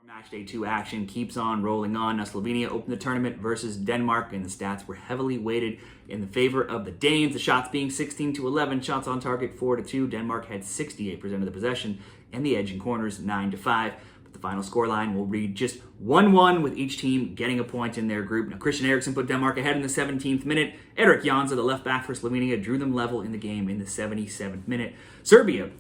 Match day 2 action keeps on rolling on. Now, Slovenia opened the tournament versus Denmark, and the stats were heavily weighted in the favor of the Danes. The shots being 16-11, shots on target 4-2. Denmark had 68% of the possession, and the edge in corners 9-5. But the final scoreline will read just 1-1, with each team getting a point in their group. Now, Christian Eriksen put Denmark ahead in the 17th minute. Erik Jansa, the left back for Slovenia, drew them level in the game in the 77th minute. Serbia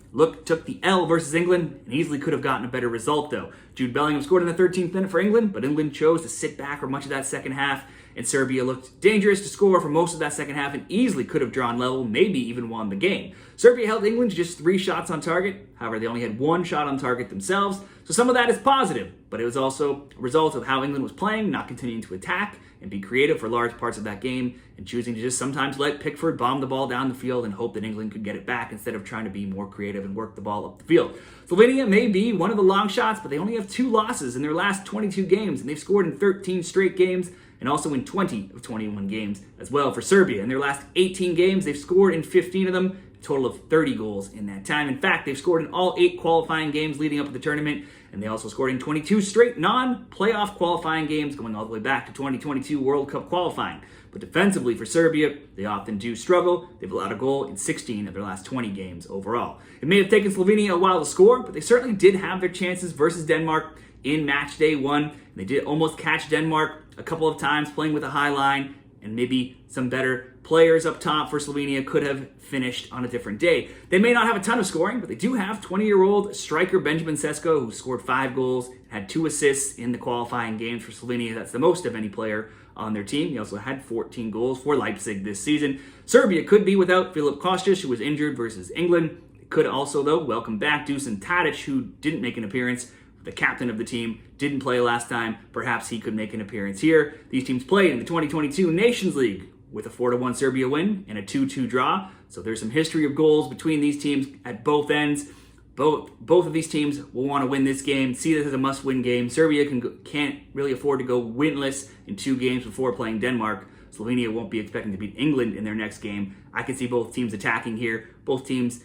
took the L versus England and easily could have gotten a better result, though. Jude Bellingham scored in the 13th minute for England, but England chose to sit back for much of that second half, and Serbia looked dangerous to score for most of that second half and easily could have drawn level, maybe even won the game. Serbia held England to just 3 shots on target. However, they only had 1 shot on target themselves, so some of that is positive, but it was also a result of how England was playing, not continuing to attack and be creative for large parts of that game, and choosing to just sometimes let Pickford bomb the ball down the field and hope that England could get it back instead of trying to be more creative and work the ball up the field. Slovenia may be one of the long shots, but they only have 2 losses in their last 22 games, and they've scored in 13 straight games and also in 20 of 21 games as well. For Serbia, in their last 18 games, they've scored in 15 of them, a total of 30 goals in that time. In fact, they've scored in all 8 qualifying games leading up to the tournament, and they also scored in 22 straight non-playoff qualifying games going all the way back to 2022 World Cup qualifying. But defensively for Serbia, they often do struggle. They've allowed a goal in 16 of their last 20 games overall. It may have taken Slovenia a while to score, but they certainly did have their chances versus Denmark in match day 1. They did almost catch Denmark a couple of times playing with a high line, and maybe some better players up top for Slovenia could have finished on a different day. They may not have a ton of scoring, but they do have 20-year-old striker Benjamin Sesko, who scored 5 goals, had 2 assists in the qualifying games for Slovenia. That's the most of any player on their team. He also had 14 goals for Leipzig this season. Serbia could be without Filip Kostic, who was injured versus England. They could also, though, welcome back Dusan Tadic, who didn't make an appearance. The captain of the team didn't play last time. Perhaps he could make an appearance here. These teams played in the 2022 Nations League with a 4-1 Serbia win and a 2-2 draw. So there's some history of goals between these teams at both ends. Both of these teams will want to win this game, see this as a must-win game. Serbia can't really afford to go winless in 2 games before playing Denmark. Slovenia won't be expecting to beat England in their next game. I can see both teams attacking here. Both teams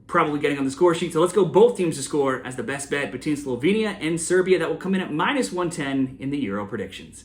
probably getting on the score sheet. So let's go both teams to score as the best bet between Slovenia and Serbia. That will come in at -110 in the Euro predictions.